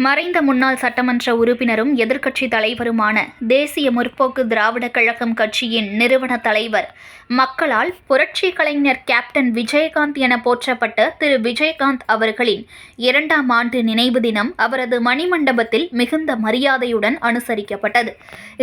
மறைந்த முன்னாள் சட்டமன்ற உறுப்பினரும் எதிர்க்கட்சித் தலைவருமான தேசிய முற்போக்கு திராவிடக் கழகம் கட்சியின் நிறுவன தலைவர், மக்களால் புரட்சி கலைஞர் கேப்டன் விஜயகாந்த் என போற்றப்பட்ட திரு விஜயகாந்த் அவர்களின் 2ஆம் ஆண்டு நினைவு தினம் அவரது மணிமண்டபத்தில் மிகுந்த மரியாதையுடன் அனுசரிக்கப்பட்டது.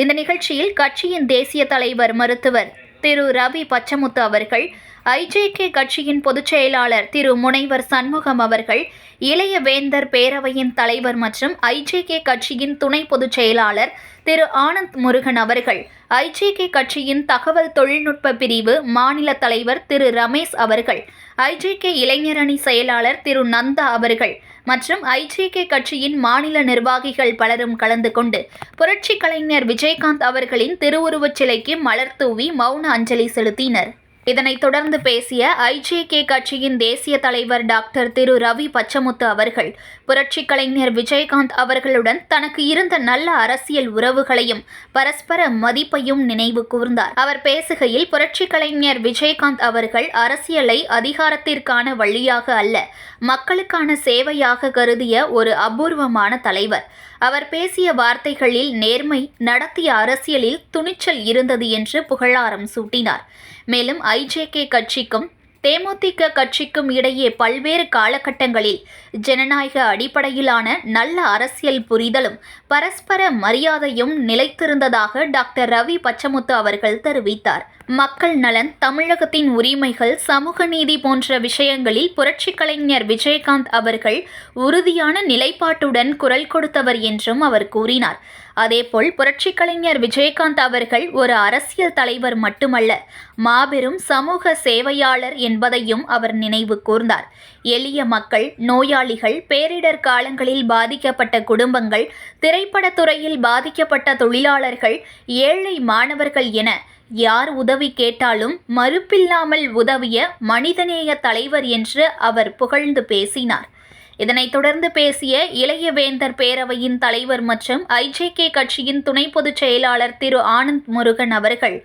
இந்த நிகழ்ச்சியில் கட்சியின் தேசிய தலைவர் மருத்துவர் திரு ரவி பச்சமுத்து அவர்கள், ஐஜேகே கட்சியின் பொதுச் செயலாளர் திரு முனைவர் சண்முகம் அவர்கள், இளைய வேந்தர் பேரவையின் தலைவர் மற்றும் ஐஜேகே கட்சியின் துணை பொதுச் செயலாளர் திரு ஆனந்த் முருகன் அவர்கள், ஐஜேகே கட்சியின் தகவல் தொழில்நுட்ப பிரிவு மாநில தலைவர் திரு ரமேஷ் அவர்கள், ஐஜேகே இளைஞரணி செயலாளர் திரு நந்தா அவர்கள் மற்றும் ஐஜேகே கட்சியின் மாநில நிர்வாகிகள் பலரும் கலந்து கொண்டு புரட்சி கலைஞர் விஜயகாந்த் அவர்களின் திருவுருவச் சிலைக்கு மலர் தூவி மௌன அஞ்சலி செலுத்தினர். இதனைத் தொடர்ந்து பேசிய ஐஜேகே கட்சியின் தேசிய தலைவர் டாக்டர் திரு ரவி பச்சமுத்து அவர்கள், புரட்சி கலைஞர் விஜயகாந்த் அவர்களுடன் தனக்கு இருந்த நல்ல அரசியல் உறவுகளையும் பரஸ்பர மதிப்பையும் நினைவு கூர்ந்தார். அவர் பேசுகையில், புரட்சி கலைஞர் விஜயகாந்த் அவர்கள் அரசியலை அதிகாரத்திற்கான வழியாக அல்ல, மக்களுக்கான சேவையாக கருதிய ஒரு அபூர்வமான தலைவர். அவர் பேசிய வார்த்தைகளில் நேர்மை, நடத்திய அரசியலில் துணிச்சல் இருந்தது என்று புகழாரம் சூட்டினார். மேலும் ஐஜேகே கட்சிக்கும் தேமுதிக கட்சிக்கும் இடையே பல்வேறு காலகட்டங்களில் ஜனநாயக அடிப்படையிலான நல்ல அரசியல் புரிதலும் பரஸ்பர மரியாதையும் நிலைத்திருந்ததாக டாக்டர் ரவி பச்சமுத்து அவர்கள் தெரிவித்தார். மக்கள் நலன், தமிழகத்தின் உரிமைகள், சமூக நீதி போன்ற விஷயங்களில் புரட்சி கலைஞர் விஜயகாந்த் அவர்கள் உறுதியான நிலைப்பாட்டுடன் குரல் கொடுத்தவர் என்றும் அவர் கூறினார். அதேபோல் புரட்சி கலைஞர் விஜயகாந்த் அவர்கள் ஒரு அரசியல் தலைவர் மட்டுமல்ல, மாபெரும் சமூக சேவையாளர் என்பதையும் அவர் நினைவு கூர்ந்தார். எளிய மக்கள், நோயாளிகள், பேரிடர் காலங்களில் பாதிக்கப்பட்ட குடும்பங்கள், திரைப்படத்துறையில் பாதிக்கப்பட்ட தொழிலாளர்கள், ஏழை மாணவர்கள் என யார் உதவி கேட்டாலும் மறுப்பில்லாமல் உதவிய மனிதநேய தலைவர் என்று அவர் புகழ்ந்து பேசினார். இதனைத் தொடர்ந்து பேசிய இளைய வேந்தர் பேரவையின் தலைவர் மற்றும் ஐஜேகே கட்சியின் துணை பொதுச் செயலாளர் திரு ஆனந்த் முருகன் அவர்கள்,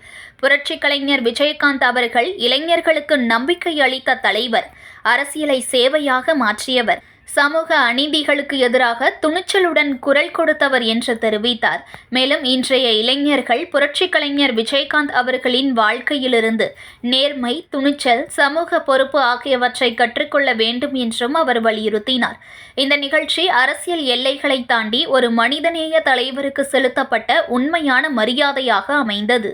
புரட்சி கலைஞர் விஜயகாந்த் அவர்கள் இளைஞர்களுக்கு நம்பிக்கை அளித்த தலைவர், அரசியலை சேவையாக மாற்றியவர், சமூக அநீதிகளுக்கு எதிராக துணிச்சலுடன் குரல் கொடுத்தவர் என்று தெரிவித்தார். மேலும் இன்றைய இளைஞர்கள் புரட்சி கலைஞர் விஜயகாந்த் அவர்களின் வாழ்க்கையிலிருந்து நேர்மை, துணிச்சல், சமூக பொறுப்பு ஆகியவற்றை கற்றுக்கொள்ள வேண்டும் என்றும் அவர் வலியுறுத்தினார். இந்த நிகழ்ச்சி அரசியல் எல்லைகளை தாண்டி ஒரு மனிதநேய தலைவருக்கு செலுத்தப்பட்ட உண்மையான மரியாதையாக அமைந்தது.